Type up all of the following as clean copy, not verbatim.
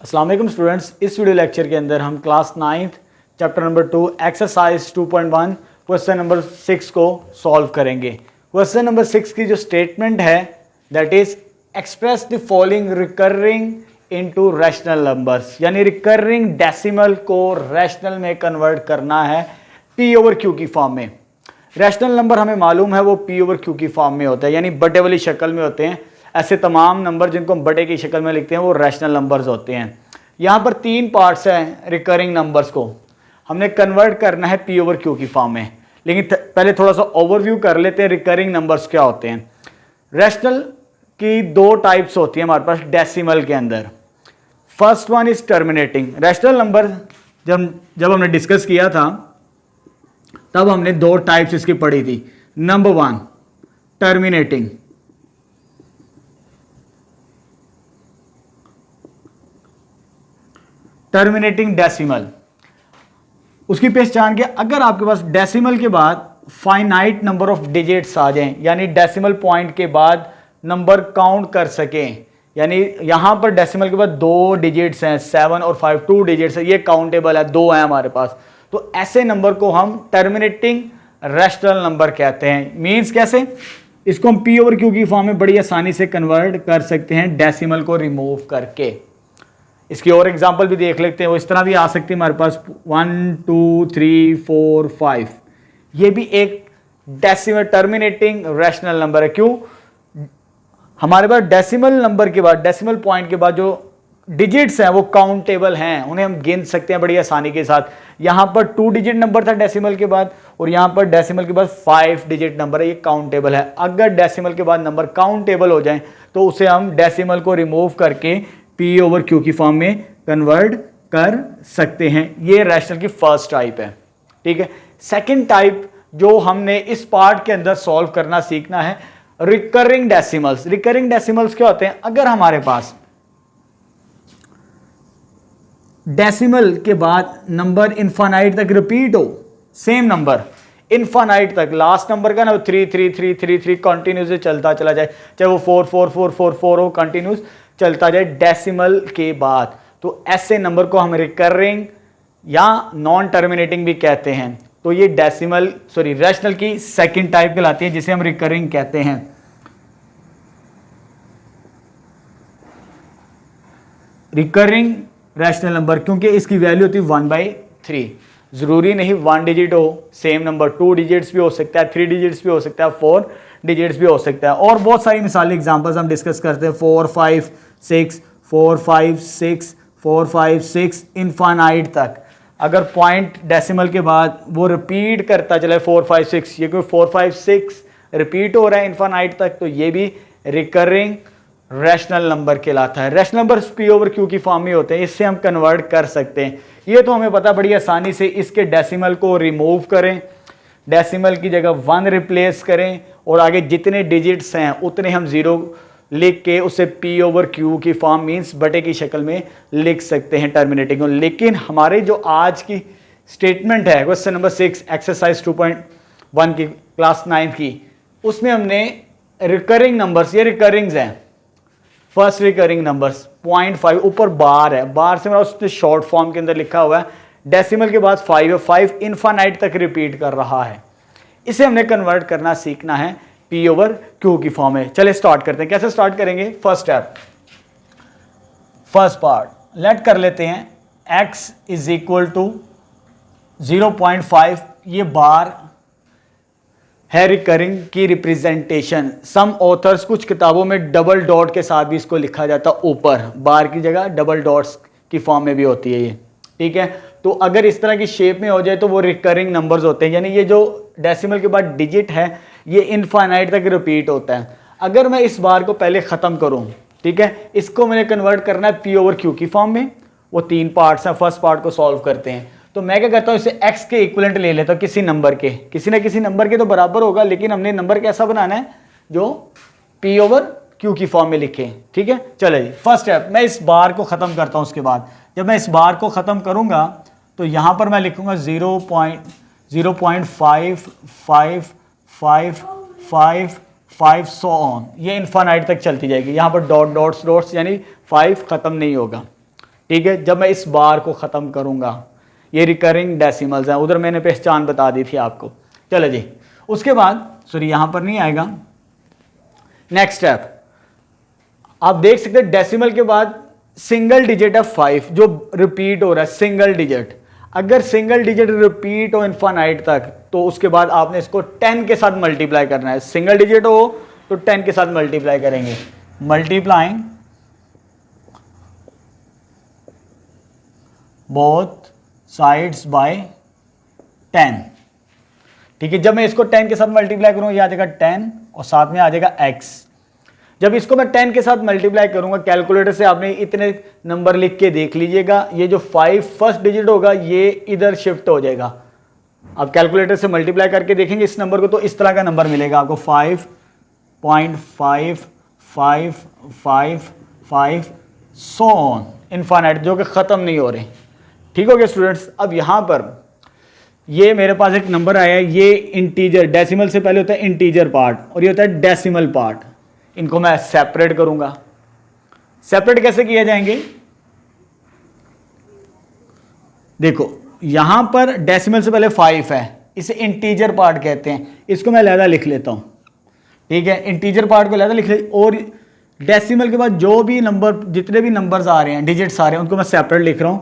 अस्सलाम वालेकुम स्टूडेंट्स, इस वीडियो लेक्चर के अंदर हम class 9th chapter number 2 exercise 2.1 question number 6 को सॉल्व करेंगे। क्वेश्चन नंबर 6 की जो स्टेटमेंट है that is express the following recurring into rational numbers, यानी रिकरिंग डेसिमल को रैशनल में कन्वर्ट करना है पी ओवर क्यू की फॉर्म में। रैशनल नंबर हमें मालूम है वो पी ओवर क्यू की फॉर्म में होता है, यानी बटे वाली शक्ल में होते हैं। ऐसे तमाम नंबर जिनको हम बटे की शक्ल में लिखते हैं वो रैशनल नंबर्स होते हैं। यहाँ पर तीन पार्ट्स हैं रिकरिंग नंबर्स को हमने कन्वर्ट करना है पी ओवर क्यू की फॉर्म में। लेकिन पहले थोड़ा सा ओवरव्यू कर लेते हैं रिकरिंग नंबर्स क्या होते हैं। रैशनल की दो टाइप्स होती हैं हमारे पास डेसिमल के अंदर। First one is terminating. Rational number जब हमने डिस्कस किया था तब हमने दो टाइप्स इसकी पढ़ी थी। Number one terminating, terminating decimal. उसकी पहचान क्या, अगर आपके पास डेसिमल के बाद फाइनाइट नंबर ऑफ डिजिट्स आ जाएं, यानी डेसिमल पॉइंट के बाद नंबर काउंट कर सकें, यानी यहां पर डेसिमल के बाद दो डिजिट्स हैं 7 और 5, 2 डिजिट्स है, ये काउंटेबल है, दो हैं हमारे पास, तो ऐसे नंबर को हम टर्मिनेटिंग रैशनल नंबर कहते हैं। मींस कैसे, इसको हम पी ओवर क्यू की फॉर्म में बड़ी आसानी से कन्वर्ट कर सकते हैं डेसिमल को रिमूव करके। इसकी और एग्जांपल भी देख लेते हैं, वो इस तरह भी आ सकती है हमारे पास 1 2 3 4 5, ये भी एक डेसिमल टर्मिनेटिंग रैशनल नंबर है। क्यों, हमारे पास डेसिमल नंबर के बाद, डेसिमल पॉइंट के बाद जो डिजिट्स हैं वो काउंटेबल हैं, उन्हें हम गिन सकते हैं बड़ी आसानी के साथ। यहां पर 2 डिजिट नंबर था डेसिमल के बाद, और यहां पर डेसिमल के बाद 5 डिजिट नंबर है, ये काउंटेबल है। अगर डेसिमल के बाद नंबर काउंटेबल हो जाए तो उसे हम डेसिमल को रिमूव करके पी ओवर क्यू की फॉर्म में कन्वर्ट कर सकते हैं। ये रैशनल की फर्स्ट टाइप है, ठीक है। सेकंड टाइप जो हमने इस पार्ट के अंदर सॉल्व करना सीखना है, रिकरिंग डेसिमल्स। रिकरिंग डेसिमल्स क्या होते हैं, अगर हमारे पास डेसिमल के बाद नंबर इनफाइनाइट तक रिपीट हो, सेम नंबर इनफाइनाइट तक, लास्ट नंबर का ना 3 3 3 3 3 कंटिन्यूस चलता चला जाए, चाहे वो 4 4 4 4 4 हो, कंटिन्यूस चलता जाए डेसिमल के बाद, तो ऐसे नंबर को हम रिकरिंग या नॉन टर्मिनेटिंग भी कहते हैं। तो ये डेसिमल रैशनल की सेकंड टाइप कहलाती है, जिसे हम रिकरिंग कहते हैं। रिकरिंग रैशनल नंबर, क्योंकि इसकी वैल्यू होती है 1/3। जरूरी नहीं 1 डिजिट हो सेम नंबर, 2 डिजिट्स भी हो सकता है, 3 डिजिट्स भी हो सकता है, 4 डिजिट्स भी हो सकता है। और बहुत सारी मिसाली एग्जांपल्स हम डिस्कस करते हैं, 4 5 6 4 5 6 4 5 6 इनफाइनाइट तक। अगर पॉइंट डेसिमल के बाद वो रिपीट करता चले 4 5 6, ये कोई 4 5 6 रिपीट हो रहा है इनफाइनाइट तक, तो ये भी रिकरिंग रैशनल नंबर कहलाता है। Rational number P over Q की फॉर्म में होते हैं, इससे हम कन्वर्ट कर सकते हैं। ये तो हमें पता बड़ी आसानी से, इसके डेसिमल को रिमूव करें, डेसिमल की जगह 1 रिप्लेस करें, और आगे जितने डिजिट्स हैं उतने हम 0 लिख के उसे पी ओवर क्यू की फॉर्म मींस बटे की शक्ल में लिख सकते हैं टर्मिनेटिंग। लेकिन हमारे जो आज की स्टेटमेंट है क्वेश्चन नंबर 6 एक्सरसाइज 2.1 की क्लास 9 की, उसमें हमने रिकरिंग नंबर्स, ये रिकरिंग्स हैं। फर्स्ट रिकरिंग नंबर्स 0.5, ऊपर बार है, बार से उसने शॉर्ट फॉर्म के अंदर लिखा हुआ है, डेसिमल के बाद 5 है, 5 इनफाइनाइट तक रिपीट कर रहा है। इसे हमने कन्वर्ट करना सीखना है पी ओवर क्यू की फॉर्म में। चले स्टार्ट करते हैं। कैसे स्टार्ट करेंगे, first step, first part let कर लेते हैं, x इज इक्वल टू 0.5, ये बार है रिकरिंग की रिप्रेजेंटेशन। सम ऑथर्स कुछ किताबों में डबल डॉट के साथ भी इसको लिखा जाता है, ऊपर बार की जगह डबल डॉट्स की फॉर्म में भी होती है ये, ठीक है। तो अगर इस तरह की शेप में हो जाए तो वो रिकरिंग नंबर्स होते हैं, यानी ये जो डेसिमल के बाद डिजिट है ये इनफाइनाइट तक रिपीट होता है। अगर मैं इस बार को पहले ख़त्म करूं, ठीक है, इसको मैंने कन्वर्ट करना है पी ओवर क्यू की फॉर्म में। वो तीन पार्ट्स हैं, फर्स्ट पार्ट को सॉल्व करते हैं। तो मैं क्या करता हूं, इसे x के इक्विवेलेंट ले लेता हूं, किसी नंबर के, किसी ना किसी नंबर के तो बराबर होगा, लेकिन हमने नंबर कैसा बनाना है जो पी ओवर क्यू की फॉर्म में लिखे, ठीक है। चले जी, फर्स्ट स्टेप, मैं इस बार को ख़त्म करता हूं। उसके बाद जब मैं इस बार को ख़त्म करूंगा तो यहां पर मैं लिखूंगा 0.0.55555 सो ऑन, ये इनफाइनाइट तक चलती जाएगी। यहां पर डॉट डॉट्स डॉट्स यानी 5 ख़त्म नहीं होगा, ठीक है, जब मैं इस बार को ख़त्म करूँगा, ये रिकरिंग डेसिमल्स हैं, उधर मैंने पहचान बता दी थी आपको। चलो जी, उसके बाद सॉरी यहाँ पर नहीं आएगा। नेक्स्ट स्टेप आप देख सकते हैं, डेसिमल के बाद सिंगल डिजिट है 5 जो रिपीट हो रहा है, सिंगल डिजिट। अगर सिंगल डिजिट रिपीट हो इनफाइनाइट तक, तो उसके बाद आपने इसको 10 के साथ मल्टीप्लाई करना है। सिंगल डिजिट हो तो 10 के साथ मल्टीप्लाई करेंगे, मल्टीप्लाइंग बोथ साइड्स बाय 10। ठीक है, जब मैं इसको 10 के साथ मल्टीप्लाई करूंगा, ये आ जाएगा 10 और साथ में आ जाएगा x। जब इसको मैं 10 के साथ मल्टीप्लाई करूंगा, कैलकुलेटर से आपने इतने नंबर लिख के देख लीजिएगा, ये जो 5 फर्स्ट डिजिट होगा ये इधर शिफ्ट हो जाएगा। आप कैलकुलेटर से मल्टीप्लाई करके देखेंगे इस नंबर को, तो इस तरह का नंबर मिलेगा आपको 5.5555 सो ऑन इनफाइनाइट, जो कि ख़त्म नहीं हो रहे। ठीक हो गया स्टूडेंट्स। अब यहाँ पर ये मेरे पास एक नंबर आया है, ये इंटीजर, डेसिमल से पहले होता है इंटीजर पार्ट और ये होता है डेसिमल पार्ट। इनको मैं सेपरेट करूंगा। सेपरेट कैसे किए जाएंगे? देखो यहां पर डेसिमल से पहले 5 है, इसे इंटीजर पार्ट कहते हैं, इसको मैं अलहदा लिख लेता हूं। ठीक है, इंटीजर पार्ट को अलहदा लिख ले, और डेसिमल के बाद जो भी नंबर, जितने भी नंबर्स आ रहे हैं, डिजिट्स आ रहे हैं, उनको मैं सेपरेट लिख रहा हूं।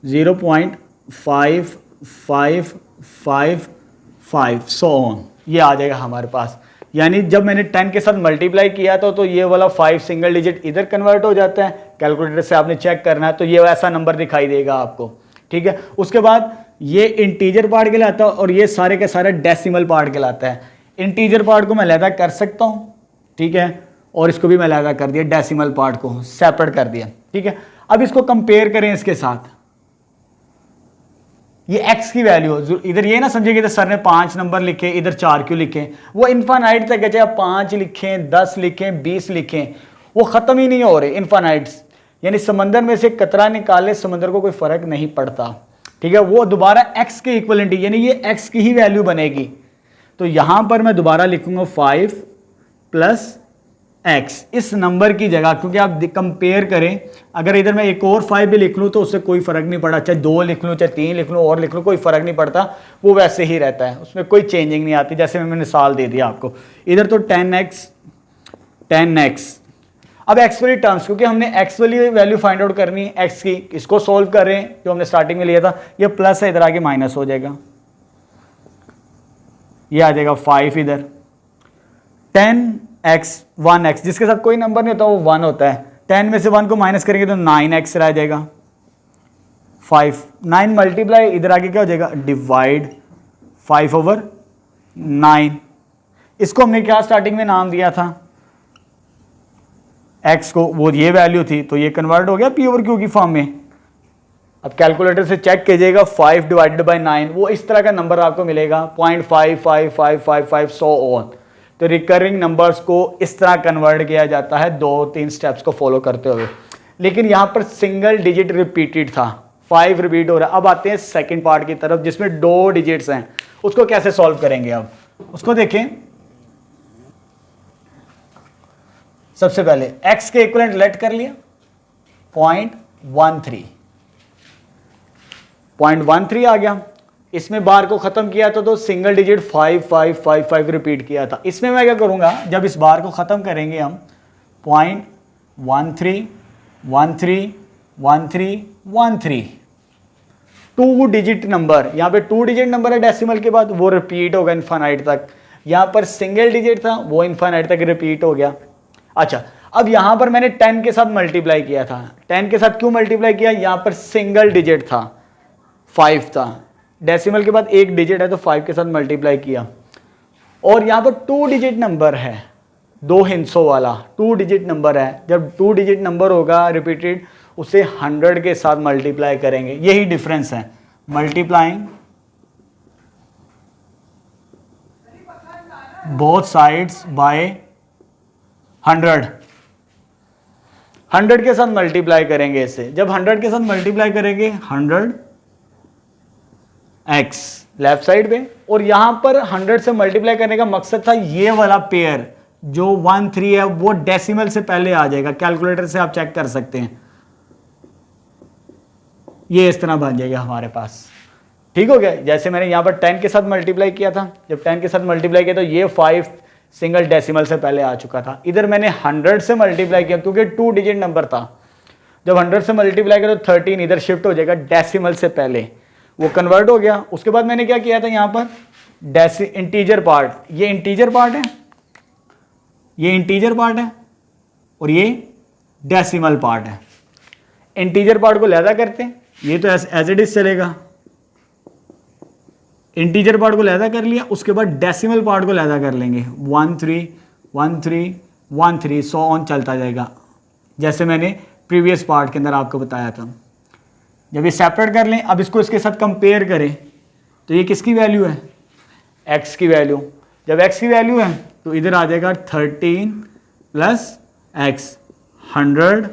0.5555 सो ऑन, ये आ जाएगा हमारे पास। यानी जब मैंने 10 के साथ मल्टीप्लाई किया तो ये वाला 5 सिंगल डिजिट इधर कन्वर्ट हो जाता है। कैलकुलेटर से आपने चेक करना है, तो ये ऐसा नंबर दिखाई देगा आपको। ठीक है, उसके बाद ये इंटीजर पार्ट कहलाता है और ये सारे के सारे डेसिमल पार्ट कहलाता है। इंटीजर पार्ट को मैं अलहदा कर सकता हूँ, ठीक है, और इसको भी मैं अलहदा कर दिया, डेसिमल पार्ट को सेपरेट कर दिया। ठीक है, अब इसको कंपेयर करें इसके साथ, ये x की वैल्यू, इधर ये ना समझिए कि सर ने 5 नंबर लिखे, इधर 4 क्यों लिखे? वो इनफाइनाइट तक है, चाहे 5 लिखें, 10 लिखें, 20 लिखें, वो ख़त्म ही नहीं हो रहे इनफाइनाइट्स। यानी समंदर में से कतरा निकाले, समंदर को कोई फ़र्क नहीं पड़ता। ठीक है, वो दोबारा x के इक्वलेंट, यानी ये x की ही वैल्यू बनेगी। तो यहाँ पर मैं दोबारा लिखूंगा 5 + x इस नंबर की जगह, क्योंकि आप कंपेयर करें, अगर इधर मैं एक और 5 भी लिख लूँ तो उससे कोई फ़र्क नहीं पड़ा, चाहे 2 लिख लूँ, चाहे 3 लिख लूँ और लिख लूँ, कोई फ़र्क नहीं पड़ता, वो वैसे ही रहता है, उसमें कोई चेंजिंग नहीं आती। जैसे मैंने मिसाल दे दिया आपको, इधर तो 10x। अब x वाली टर्म्स, क्योंकि हमने x वाली वैल्यू फाइंड आउट करनी है x की, इसको सोल्व करें जो हमने स्टार्टिंग में लिया था, ये प्लस है, इधर आके माइनस हो जाएगा, ये आ जाएगा 5 इधर, 10x 1x, जिसके साथ कोई नंबर नहीं होता वो 1 होता है। 10 में से 1 को माइनस करेंगे तो 9x रह जाएगा। 5 9 मल्टीप्लाई, इधर आके क्या हो जाएगा, डिवाइड 5/9। इसको हमने क्या स्टार्टिंग में नाम दिया था, x को, वो ये वैल्यू थी, तो ये कन्वर्ट हो गया p/q की फॉर्म में। अब कैलकुलेटर से चेक कीजिएगा, 5 / 9, वो इस तरह का नंबर आपको मिलेगा, 0.55555 सो ऑन। तो रिकरिंग नंबर्स को इस तरह कन्वर्ट किया जाता है 2-3 स्टेप्स को फॉलो करते हुए। लेकिन यहाँ पर सिंगल डिजिट रिपीटेड था, 5 रिपीट हो रहा है। अब आते हैं सेकंड पार्ट की तरफ, जिसमें 2 डिजिट्स हैं, उसको कैसे सॉल्व करेंगे? अब उसको देखें। सबसे पहले x के इक्विवेलेंट लेट कर लिया 0.13 आ गया। इसमें बार को खत्म किया था तो सिंगल डिजिट 5555 रिपीट किया था। इसमें मैं क्या करूंगा, जब इस बार को खत्म करेंगे हम 0.13131313 2 डिजिट नंबर, यहाँ पे 2 डिजिट नंबर है डेसिमल के बाद, वो रिपीट होगा इनफाइनाइट तक। यहाँ पर सिंगल डिजिट था, वो इनफाइनाइट तक रिपीट हो गया। अच्छा, अब यहाँ पर मैंने 10 के साथ मल्टीप्लाई किया था। 10 के साथ क्यों मल्टीप्लाई किया? यहाँ पर सिंगल डिजिट था, 5 था, डेसिमल के बाद 1 डिजिट है तो 5 के साथ मल्टीप्लाई किया। और यहाँ पर 2 डिजिट नंबर है, 2 हिंसों वाला 2 डिजिट नंबर है। जब 2 डिजिट नंबर होगा रिपीटेड, उसे 100 के साथ मल्टीप्लाई करेंगे। यही डिफरेंस है, मल्टीप्लाइंग बोथ साइड्स बाय 100 के साथ मल्टीप्लाई करेंगे इसे। जब 100 के साथ मल्टीप्लाई करेंगे 100x लेफ्ट साइड पे, और यहां पर 100 से मल्टीप्लाई करने का मकसद था ये वाला पेयर जो 1 3 है वो डेसिमल से पहले आ जाएगा। कैलकुलेटर से आप चेक कर सकते हैं, ये इस तरह बन जाएगा हमारे पास। ठीक हो गया। जैसे मैंने यहाँ पर 10 के साथ मल्टीप्लाई किया था, जब 10 के साथ मल्टीप्लाई किया तो ये 5 सिंगल डेसिमल से पहले आ चुका था। इधर मैंने 100 से मल्टीप्लाई किया क्योंकि 2 डिजिट नंबर था। जब 100 से मल्टीप्लाई किया तो 13 इधर शिफ्ट हो जाएगा डेसिमल से पहले, वो कन्वर्ट हो गया। उसके बाद मैंने क्या किया था यहाँ पर इंटीजर पार्ट, ये इंटीजर पार्ट है, ये इंटीजर पार्ट है और ये डेसिमल पार्ट है। इंटीजर पार्ट को लहदा करते हैं, ये तो एज इट इज चलेगा। इंटीजर पार्ट को लहदा कर लिया, उसके बाद डेसिमल पार्ट को लहदा कर लेंगे। 1 3 1 3 1 3 सो ऑन चलता जाएगा, जैसे मैंने प्रीवियस पार्ट के अंदर आपको बताया था। जब ये सेपरेट कर लें, अब इसको इसके साथ कंपेयर करें तो ये किसकी वैल्यू है, x की वैल्यू। जब x की वैल्यू है तो इधर आ जाएगा 13 प्लस x, 100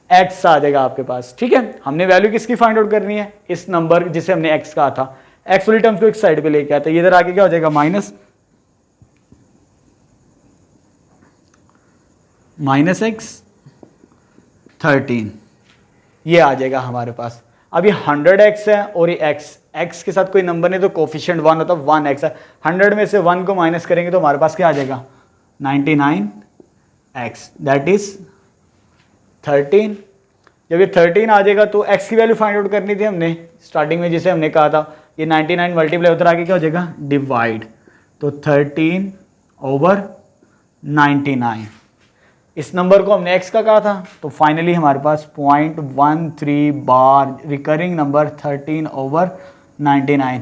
x आ जाएगा आपके पास। ठीक है, हमने वैल्यू किसकी फाइंड आउट करनी है, इस नंबर जिसे हमने x कहा था। x वाली टर्म्स को एक साइड पे लेके आते हैं, इधर आके क्या हो जाएगा माइनस x 13, ये आ जाएगा हमारे पास। अब ये 100x है और ये x के साथ कोई नंबर नहीं तो कोफिशिएंट 1 होता है, 1x है। 100 में से 1 को माइनस करेंगे तो हमारे पास क्या आ जाएगा 99x, दैट इज 13। जब ये 13 आ जाएगा तो x की वैल्यू फाइंड आउट करनी थी हमने स्टार्टिंग में, जिसे हमने कहा था ये 99 मल्टीप्लाई उधर आके क्या हो जाएगा डिवाइड, तो 13/99। इस नंबर को हमने x का कहा था, तो फाइनली हमारे पास 0.13 बार रिकरिंग नंबर 13/99।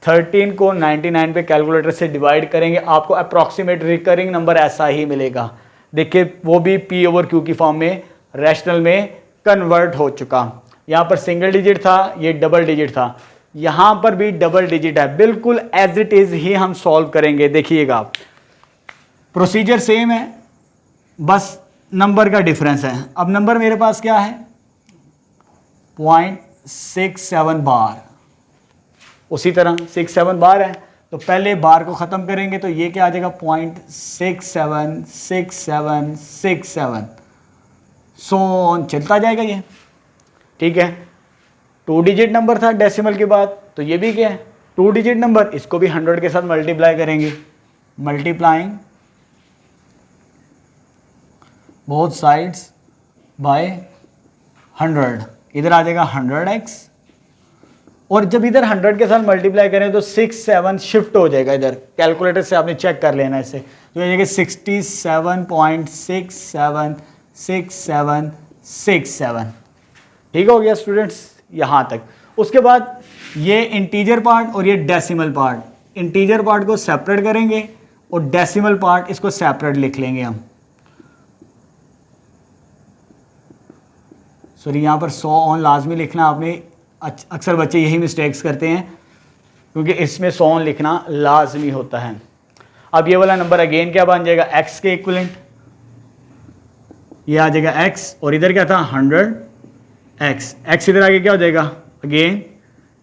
13 को 99 पे कैलकुलेटर से डिवाइड करेंगे, आपको अप्रॉक्सीमेट रिकरिंग नंबर ऐसा ही मिलेगा। देखिए वो भी p/q की फॉर्म में रैशनल में कन्वर्ट हो चुका। यहाँ पर सिंगल डिजिट था, ये डबल डिजिट था, यहाँ पर भी डबल डिजिट है। बिल्कुल एज इट इज ही हम सॉल्व करेंगे। देखिएगा आप, प्रोसीजर सेम है, बस नंबर का डिफरेंस है। अब नंबर मेरे पास क्या है 0.67 बार, उसी तरह 67 बार है, तो पहले बार को ख़त्म करेंगे तो ये क्या आ जाएगा 0.676767, सो चलता जाएगा ये। ठीक है, 2 डिजिट नंबर था डेसिमल के बाद, तो ये भी क्या है 2 डिजिट नंबर, इसको भी 100 के साथ मल्टीप्लाई करेंगे, मल्टीप्लाइंग बोथ साइड्स बाय 100, इधर आ जाएगा 100x, और जब इधर 100 के साथ मल्टीप्लाई करें तो 6 7 शिफ्ट हो जाएगा इधर, कैलकुलेटर से आपने चेक कर लेना इसे, तो ये 67.676767। ठीक हो गया स्टूडेंट्स यहाँ तक। उसके बाद ये इंटीजर पार्ट और ये डेसिमल पार्ट, इंटीजर पार्ट को सेपरेट करेंगे और डेसिमल पार्ट इसको सेपरेट लिख लेंगे हम। सॉरी, यहाँ पर 100 ऑन लाजमी लिखना आपने, अक्सर बच्चे यही मिस्टेक्स करते हैं क्योंकि इसमें 100 ऑन लिखना लाजमी होता है। अब ये वाला नंबर अगेन क्या बन जाएगा x के इक्विवेलेंट, ये आ जाएगा x और इधर क्या था 100x, x इधर आगे क्या हो जाएगा अगेन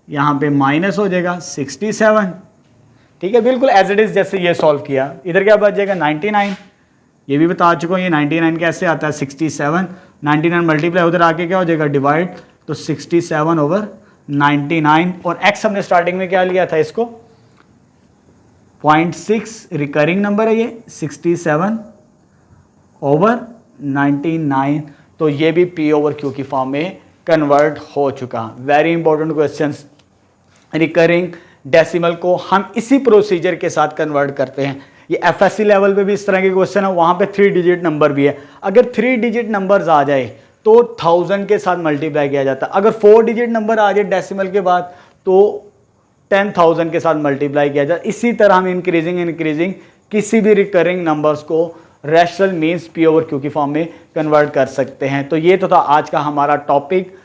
यहाँ पे माइनस हो जाएगा 67। ठीक है, बिल्कुल एज इट इज जैसे ये सॉल्व किया। इधर क्या बच जाएगा 99, ये भी बता चुका हूँ ये 99 कैसे आता है 67, 99 मल्टीप्लाई उधर आके क्या हो जाएगा डिवाइड, तो 67/99, और x हमने स्टार्टिंग में क्या लिया था इसको 0.6 रिकरिंग नंबर है ये 67/99, तो ये भी p/q की फॉर्म में कन्वर्ट हो चुका। Very important question. Recurring decimal को हम इसी प्रोसीजर के साथ कन्वर्ट करते हैं। ये एफएससी लेवल पे भी इस तरह के क्वेश्चन है, वहाँ पे 3 डिजिट नंबर भी है। अगर 3 डिजिट नंबर्स आ जाए तो 1000 के साथ मल्टीप्लाई किया जाता है। अगर 4 डिजिट नंबर आ जाए डेसिमल के बाद तो 10,000 के साथ मल्टीप्लाई किया जाए। इसी तरह हम इंक्रीजिंग किसी भी रिकरिंग नंबर्स को रैशनल मीन्स p/q की फॉर्म में कन्वर्ट कर सकते हैं। तो ये तो था आज का हमारा टॉपिक,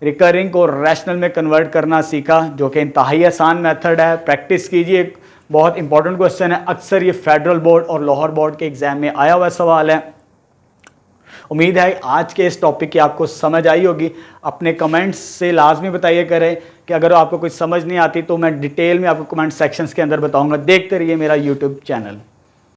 रिकरिंग को रैशनल में कन्वर्ट करना सीखा, जो कि इंतहाई आसान मेथड है। प्रैक्टिस कीजिए, बहुत इंपॉर्टेंट क्वेश्चन है, अक्सर ये फेडरल बोर्ड और लाहौर बोर्ड के एग्जाम में आया हुआ सवाल है। उम्मीद है आज के इस टॉपिक की आपको समझ आई होगी। अपने कमेंट्स से लाजमी बताइए करें कि अगर आपको कुछ समझ नहीं आती तो मैं डिटेल में आपको कमेंट सेक्शंस के अंदर बताऊंगा। देखते रहिए मेरा यूट्यूब चैनल।